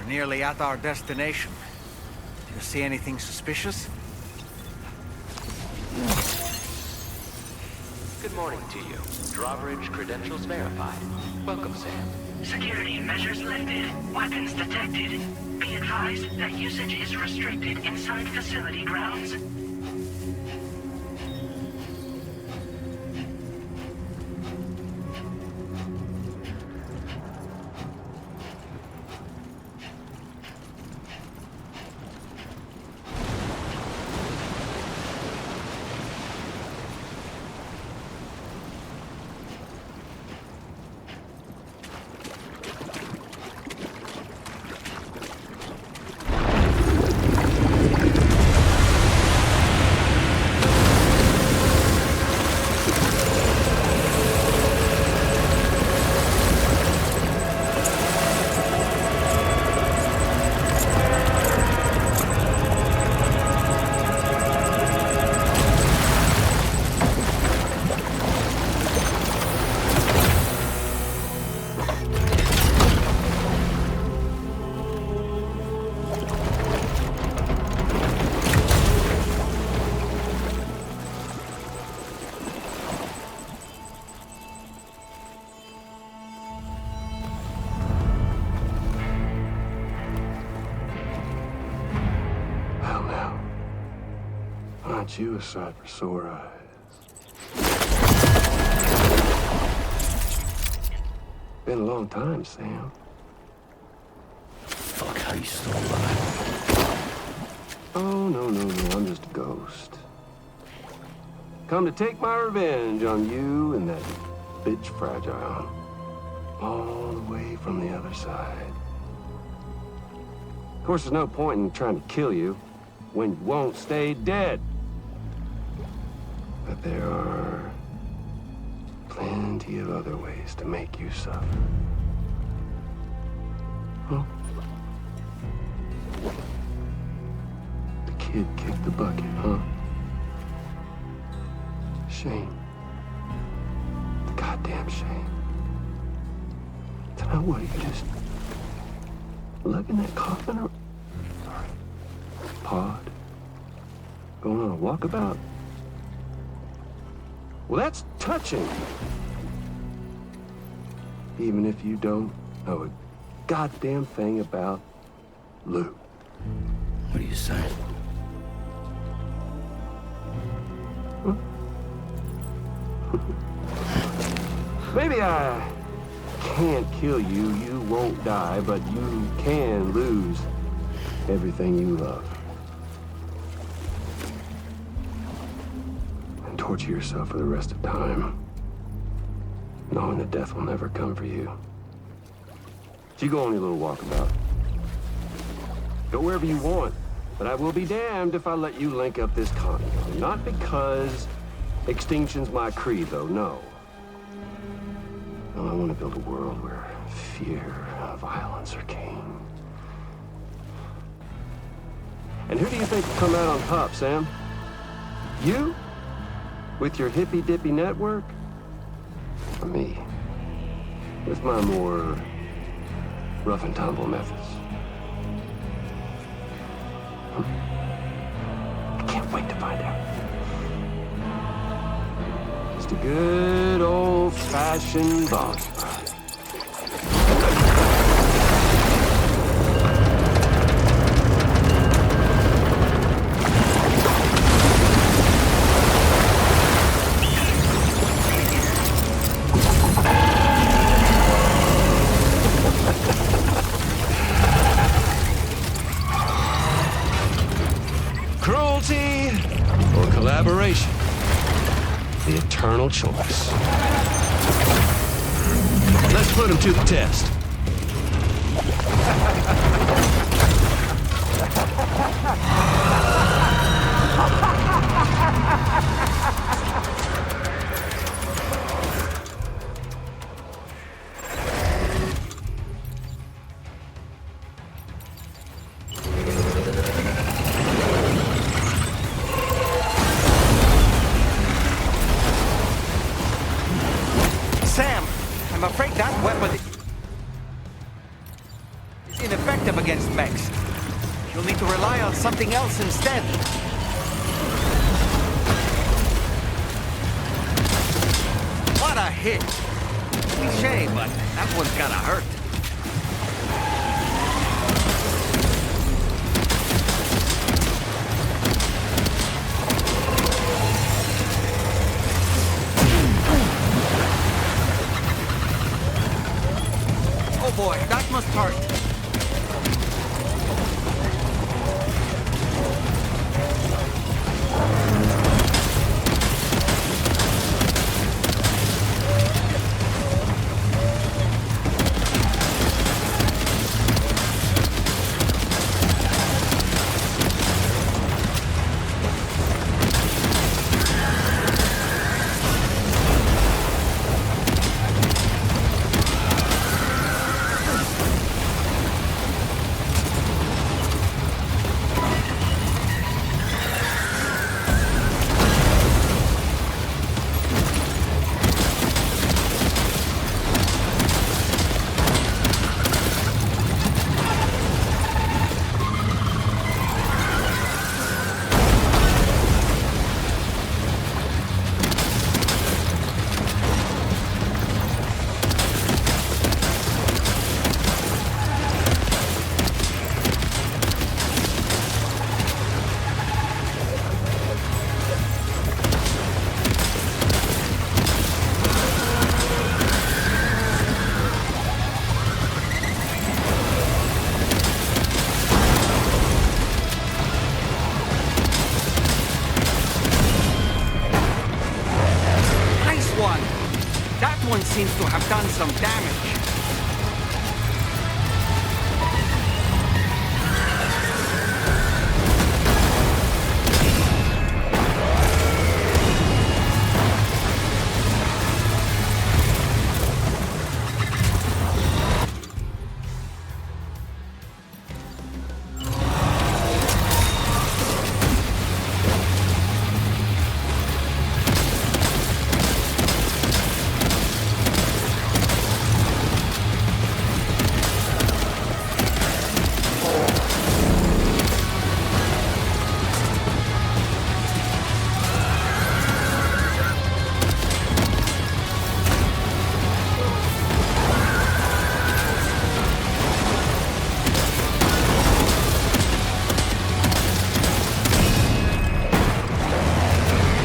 nearly at our destination. Do you see anything suspicious? Good morning to you. Drawbridge credentials verified. Welcome, Sam. Security measures lifted. Weapons detected. Be advised that usage is restricted inside facility grounds. Aren't you a sight for sore eyes? Been a long time, Sam. Fuck, how you still alive? Oh, no, I'm just a ghost. Come to take my revenge on you and that bitch Fragile. All the way from the other side. Of course, there's no point in trying to kill you when you won't stay dead. But there are plenty of other ways to make you suffer. Huh? The kid kicked the bucket, huh? Shame. The goddamn shame. Now what, you just lugging that coffin or pod? Going on a walkabout? Well, that's touching. Even if you don't know a goddamn thing about Lou. What are you saying? Huh? Maybe I can't kill you, you won't die, but you can lose everything you love. And torture yourself for the rest of time, knowing that death will never come for you. So you go on your little walkabout. Go wherever you want, but I will be damned if I let you link up this continent. Not because extinction's my creed, though, no. No, I want to build a world where fear and violence are king. And who do you think will come out on top, Sam? You? With your hippy-dippy network? Or me? With my more rough-and-tumble methods? I can't wait to find out. Just a good old-fashioned boss fight. Cruelty or collaboration? The eternal choice. Let's put him to the test. Sam, I'm afraid that weapon is ineffective. effective against mechs. You'll need to rely on something else instead. What a hit! Cliché, but that one's gonna hurt. Oh boy, that must hurt. One seems to have done some damage.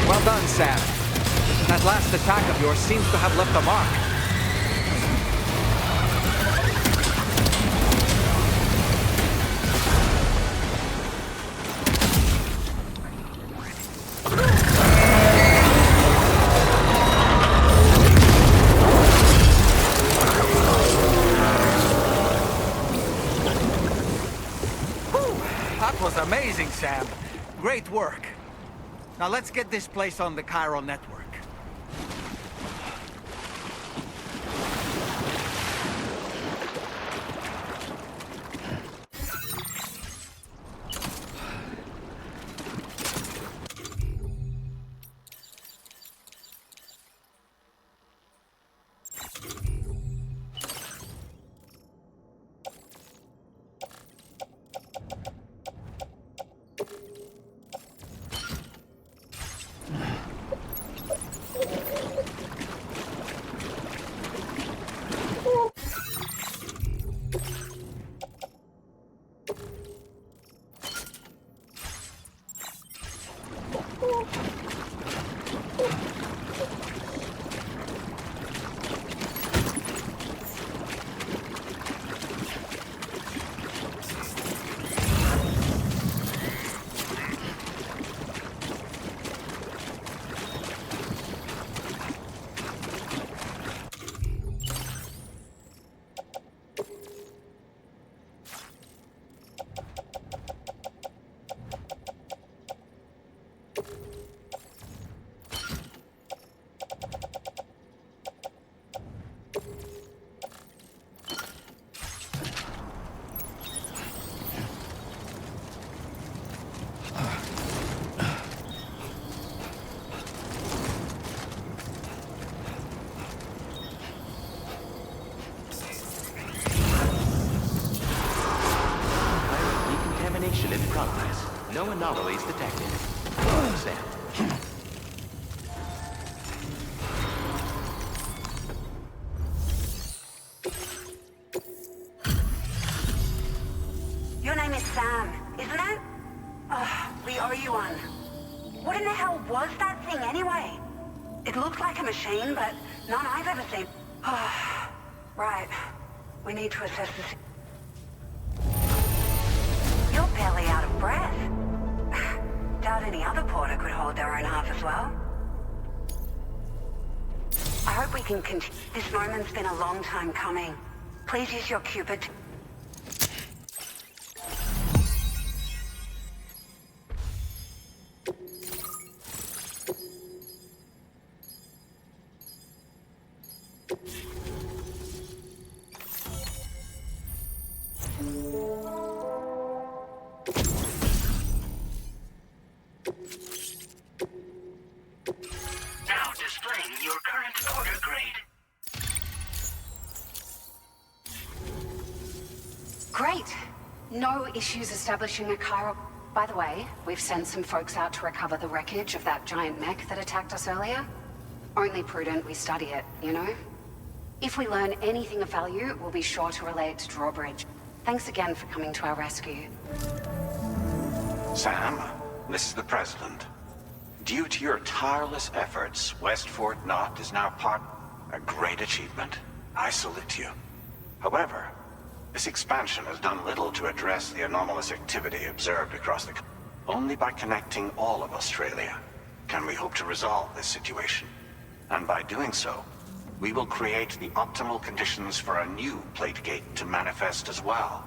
Well done, Sam. That last attack of yours seems to have left a mark. Whew, that was amazing, Sam. Great work. Now let's get this place on the chiral network. No anomalies detected. Welcome, Sam. Your name is Sam, isn't it? Oh, we owe you one. What in the hell was that thing anyway? It looked like a machine, but none I've ever seen. Oh, right. We need to assess this. You're barely out of breath. Doubt any other porter could hold their own half as well. I hope we can continue. This moment's been a long time coming. Please use your Cupid to... Now displaying your current order grade. Great. No issues establishing a chiral... By the way, we've sent some folks out to recover the wreckage of that giant mech that attacked us earlier. Only prudent we study it, you know? If we learn anything of value, we'll be sure to relay it to Drawbridge. Thanks again for coming to our rescue. Sam, this is the President. Due to your tireless efforts, West Fort Knot is now part... a great achievement. I salute you. However, this expansion has done little to address the anomalous activity observed across the... Only by connecting all of Australia can we hope to resolve this situation. And by doing so, we will create the optimal conditions for a new plate gate to manifest as well.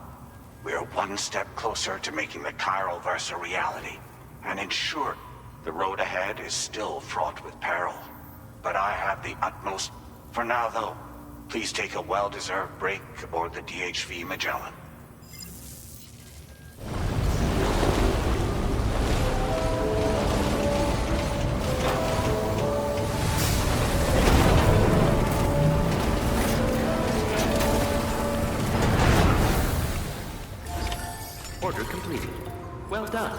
We are one step closer to making the chiral verse a reality, and ensure the road ahead is still fraught with peril. But I have the utmost... For now, though, please take a well-deserved break aboard the DHV Magellan. Order completed. Well done.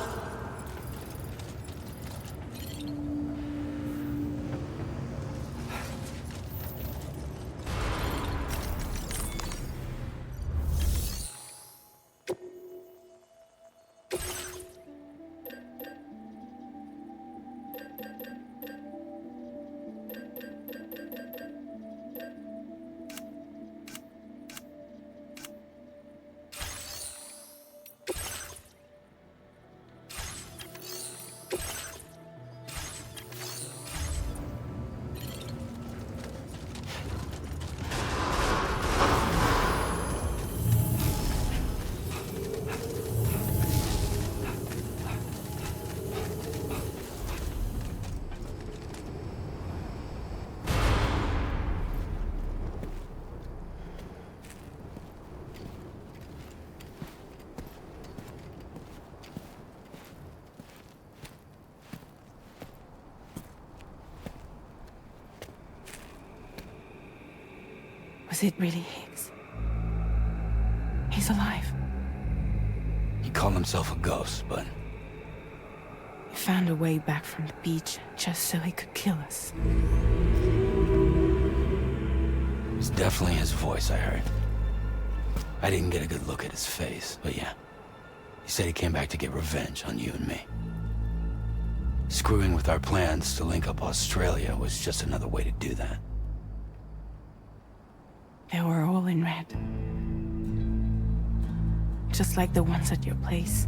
Was it really Higgs? He's alive. He called himself a ghost, but He found a way back from the beach just so he could kill us. it was definitely his voice I heard. I didn't get a good look at his face, but yeah. He said he came back to get revenge on you and me. Screwing with our plans to link up Australia was just another way to do that. They were all in red. Just like the ones at your place.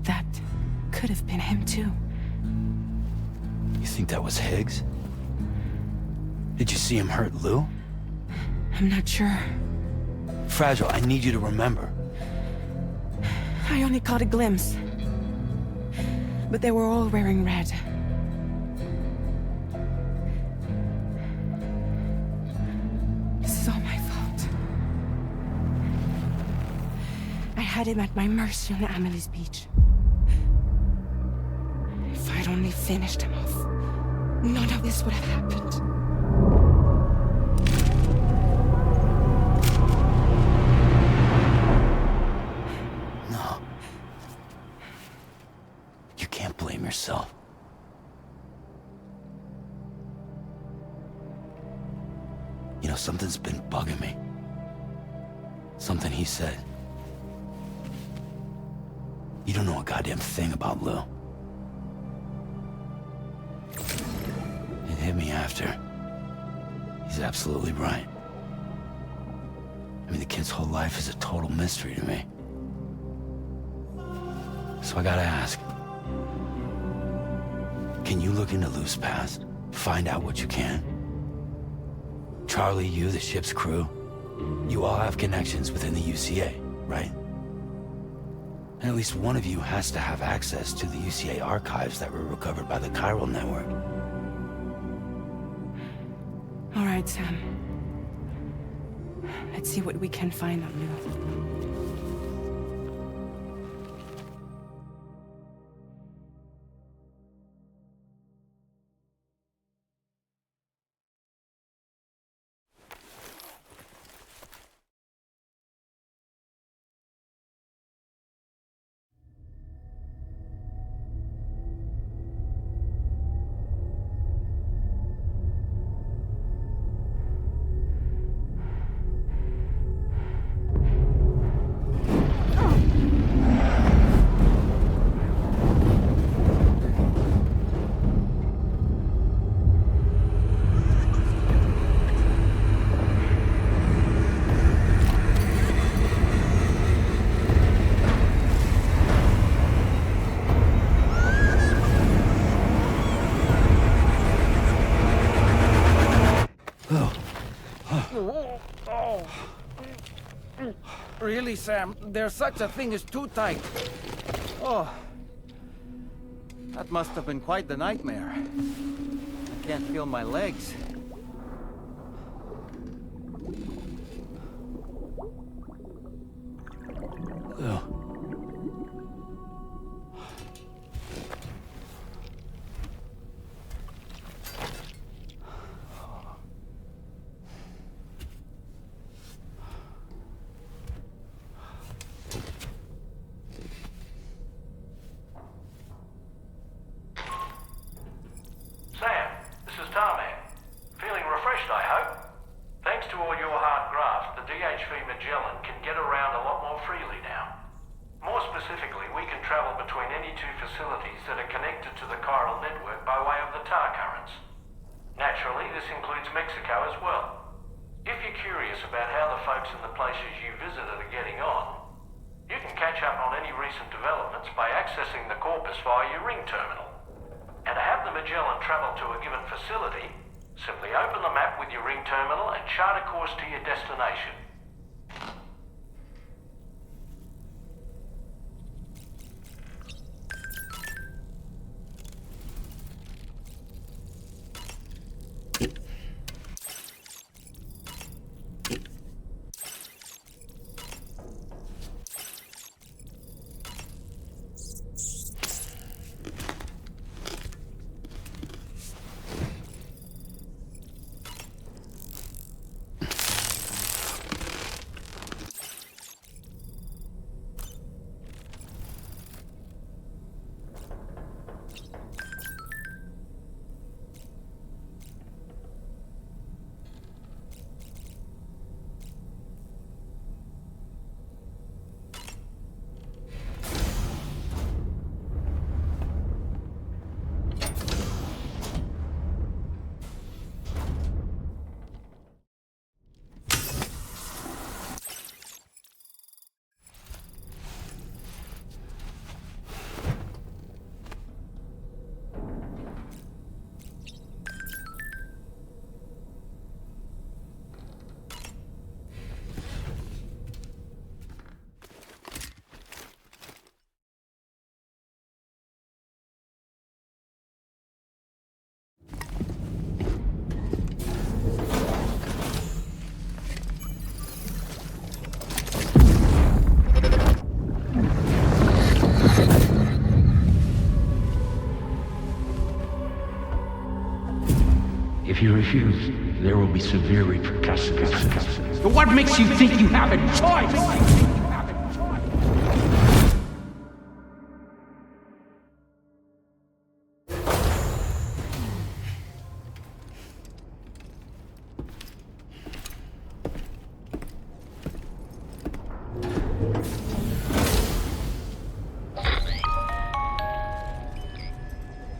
That could have been him too. You think that was Higgs? Did you see him hurt Lou? I'm not sure. Fragile, I need you to remember. I only caught a glimpse. But they were all wearing red. This is all my fault. I had him at my mercy on Amelie's beach. If I'd only finished him off, none of this would have happened. No. bugging me. Something he said. You don't know a goddamn thing about Lou. It hit me after. He's absolutely right. I mean, the kid's whole life is a total mystery to me. So I gotta ask. Can you look into Lou's past? Find out what you can? Charlie, you, the ship's crew, you all have connections within the UCA, right? And at least one of you has to have access to the UCA archives that were recovered by the Chiral Network. All right, Sam. Let's see what we can find on Lou. Really, Sam? There's such a thing as too tight. Oh. That must have been quite the nightmare. I can't feel my legs. Lou. If you refuse, there will be severe repercussions. But what makes you think you have a choice?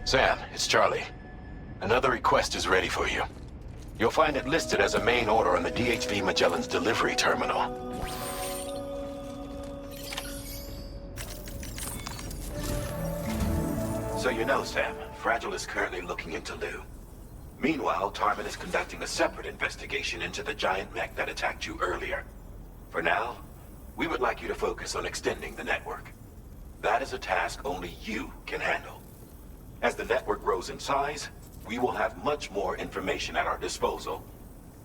Sam, it's Charlie. Another request is ready for you. You'll find it listed as a main order on the DHV Magellan's delivery terminal. So you know, Sam, Fragile is currently looking into Lou. Meanwhile, Tarman is conducting a separate investigation into the giant mech that attacked you earlier. For now, we would like you to focus on extending the network. That is a task only you can handle. As the network grows in size, we will have much more information at our disposal.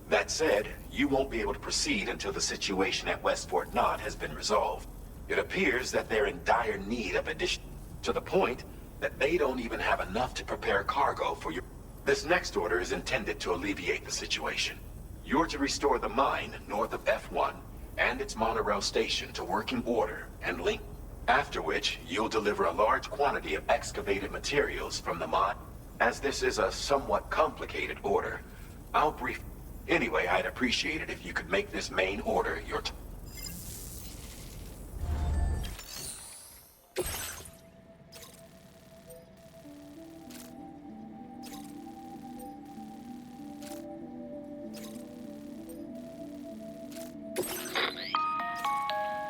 That said, you won't be able to proceed until the situation at West Fort Knott has been resolved. It appears that they're in dire need of addition, to the point that they don't even have enough to prepare cargo for your... This next order is intended to alleviate the situation. You're to restore the mine north of F1 and its monorail station to working order and link. After which, you'll deliver a large quantity of excavated materials from the mine. As this is a somewhat complicated order, I'll brief... Anyway, I'd appreciate it if you could make this main order your...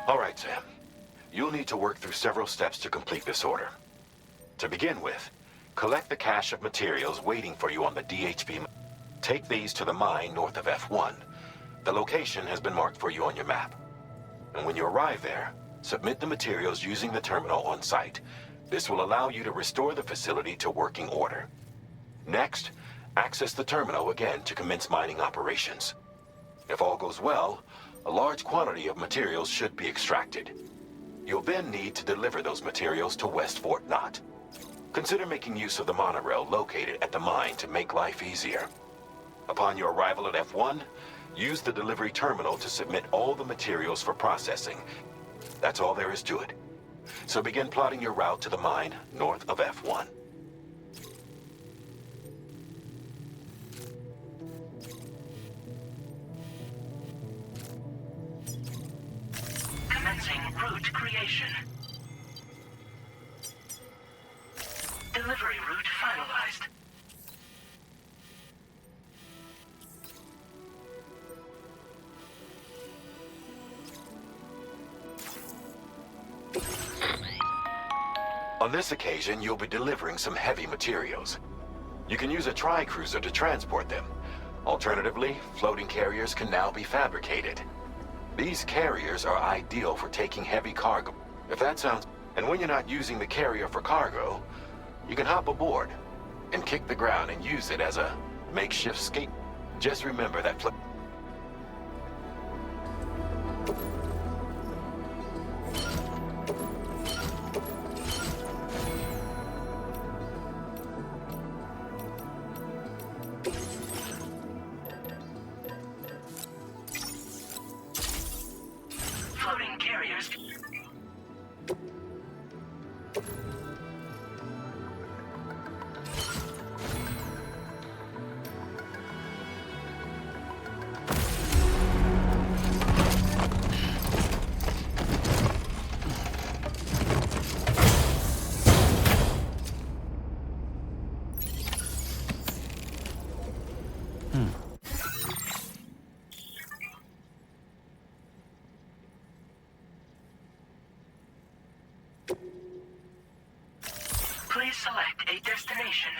All right, Sam. You'll need to work through several steps to complete this order. To begin with, collect the cache of materials waiting for you on the DHV. Take these to the mine north of F1. The location has been marked for you on your map. And when you arrive there, submit the materials using the terminal on site. This will allow you to restore the facility to working order. Next, access the terminal again to commence mining operations. If all goes well, a large quantity of materials should be extracted. You'll then need to deliver those materials to West Fort Knott. Consider making use of the monorail located at the mine to make life easier. Upon your arrival at F1, use the delivery terminal to submit all the materials for processing. That's all there is to it. So begin plotting your route to the mine north of F1. Commencing route creation. Delivery route finalized. On this occasion, you'll be delivering some heavy materials. You can use a tri-cruiser to transport them. Alternatively, floating carriers can now be fabricated. These carriers are ideal for taking heavy cargo. If that sounds... And when you're not using the carrier for cargo, you can hop aboard and kick the ground and use it as a makeshift skate. Just remember that... Floating carriers. Please select a destination.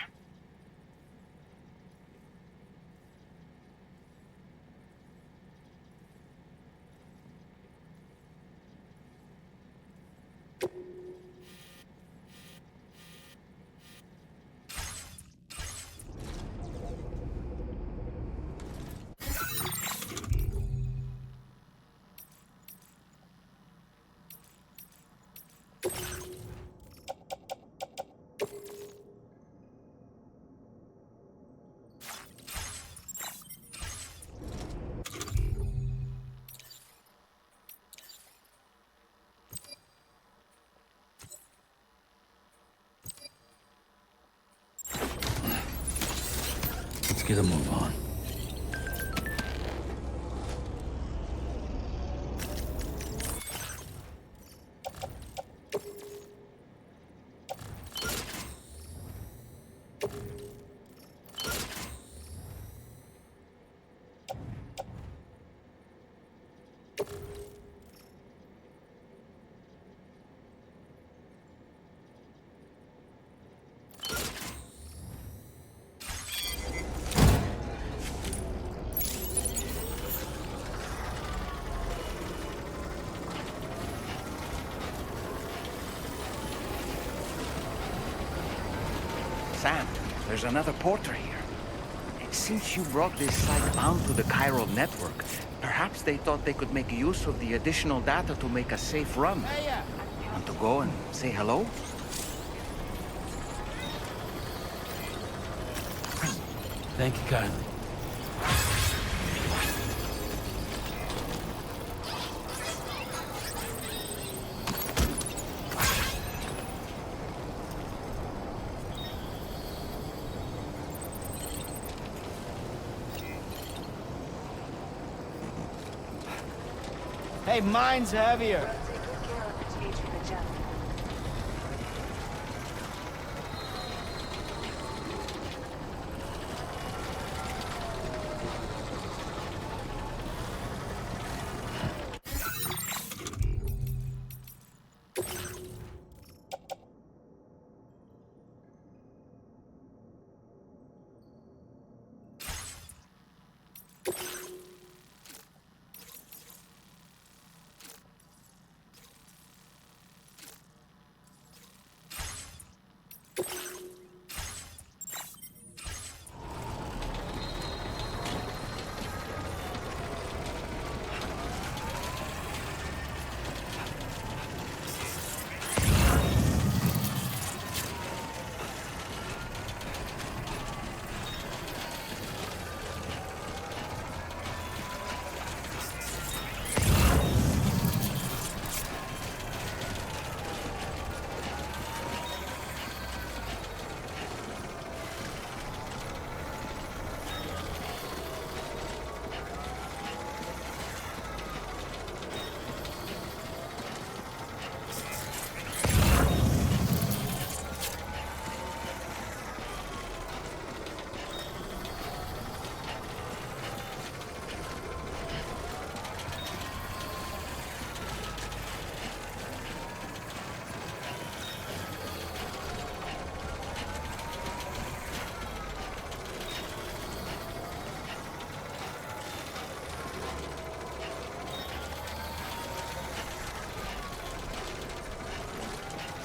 Let's get a move on. Sam, there's another porter here. Since you brought this site onto the chiral network, perhaps they thought they could make use of the additional data to make a safe run. Want to go and say hello? Thank you kindly. Hey, mine's heavier.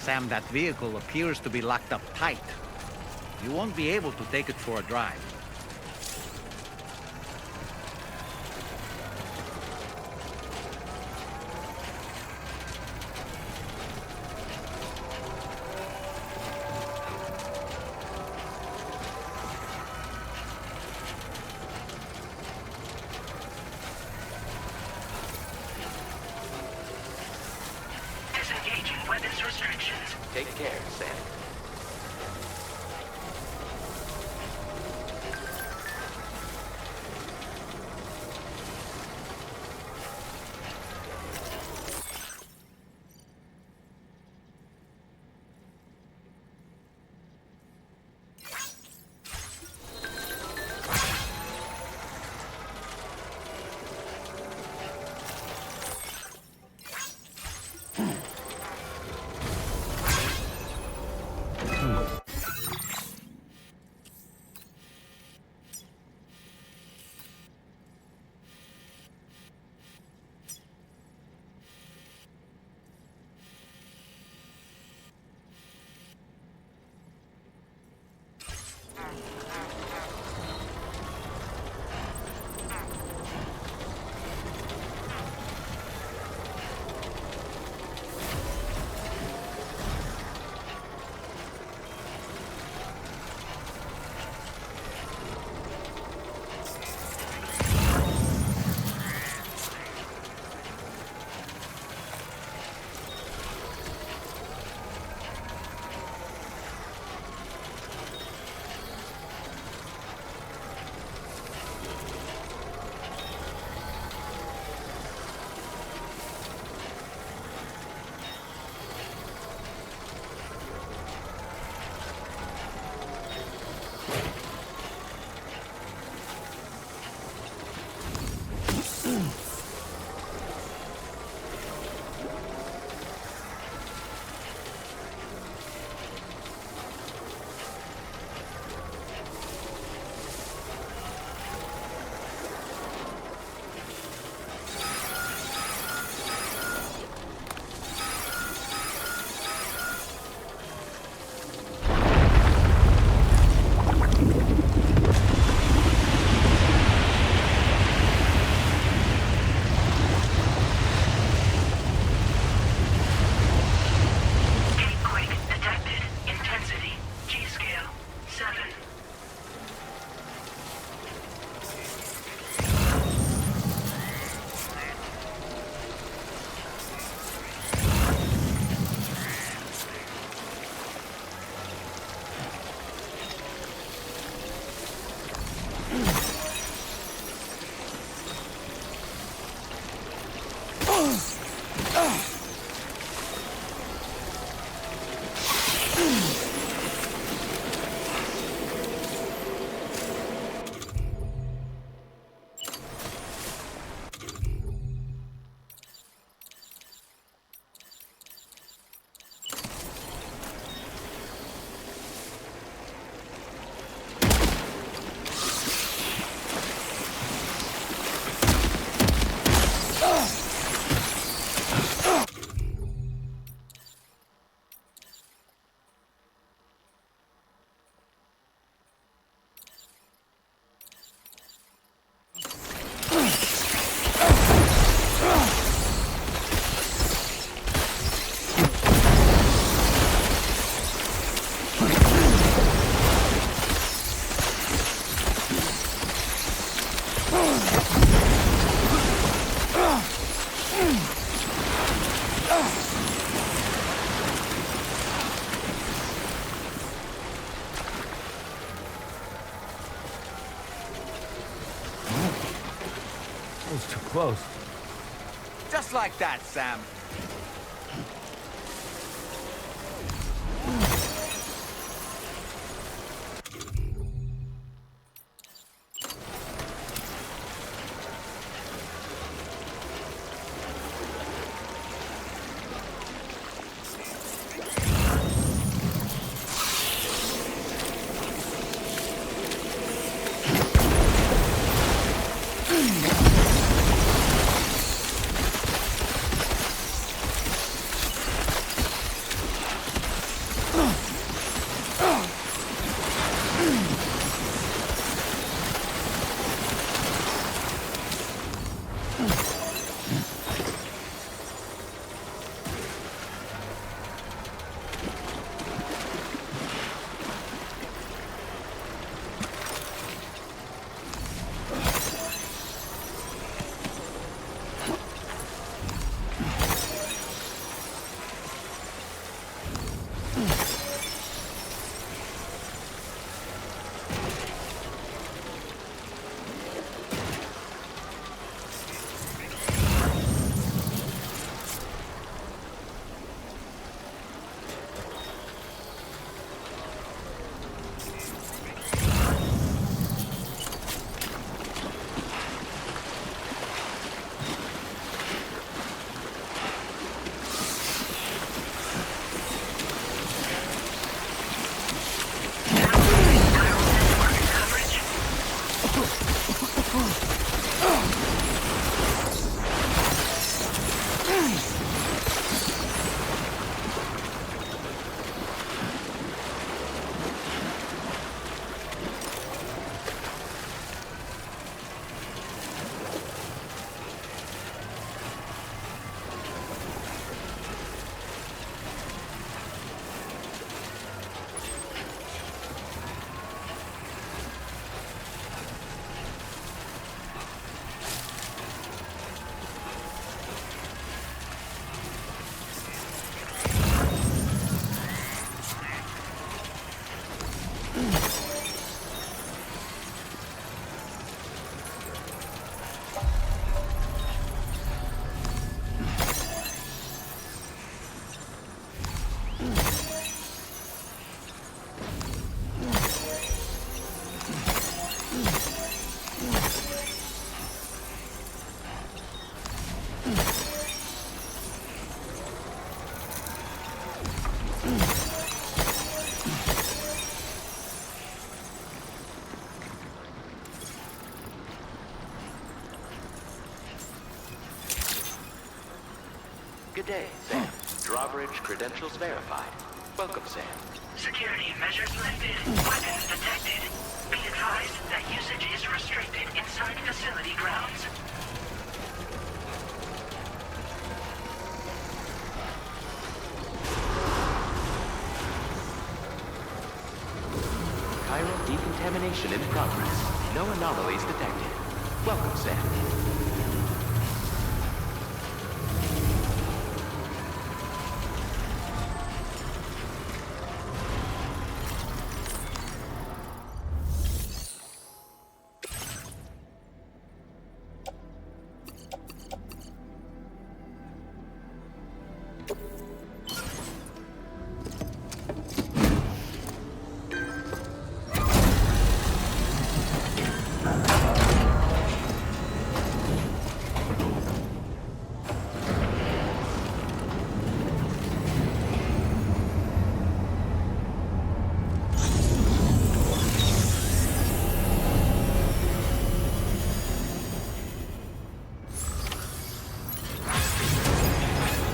Sam, that vehicle appears to be locked up tight. You won't be able to take it for a drive. Disengaging weapons restrictions. Take care, Sam. Too close. Just like that, Sam. Good day, Sam. Drawbridge credentials verified. Welcome, Sam. Security measures lifted. Weapons detected. Be advised that usage is restricted inside facility grounds. Chiral decontamination in progress. No anomalies detected. Welcome, Sam.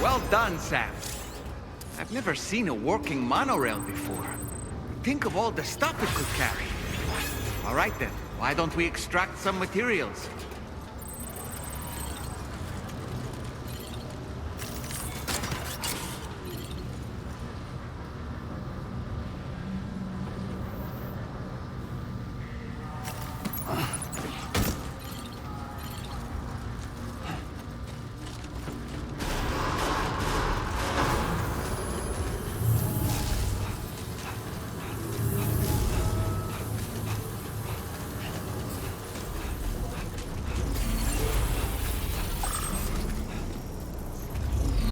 Well done, Sam. I've never seen a working monorail before. Think of all the stuff it could carry. All right then, why don't we extract some materials?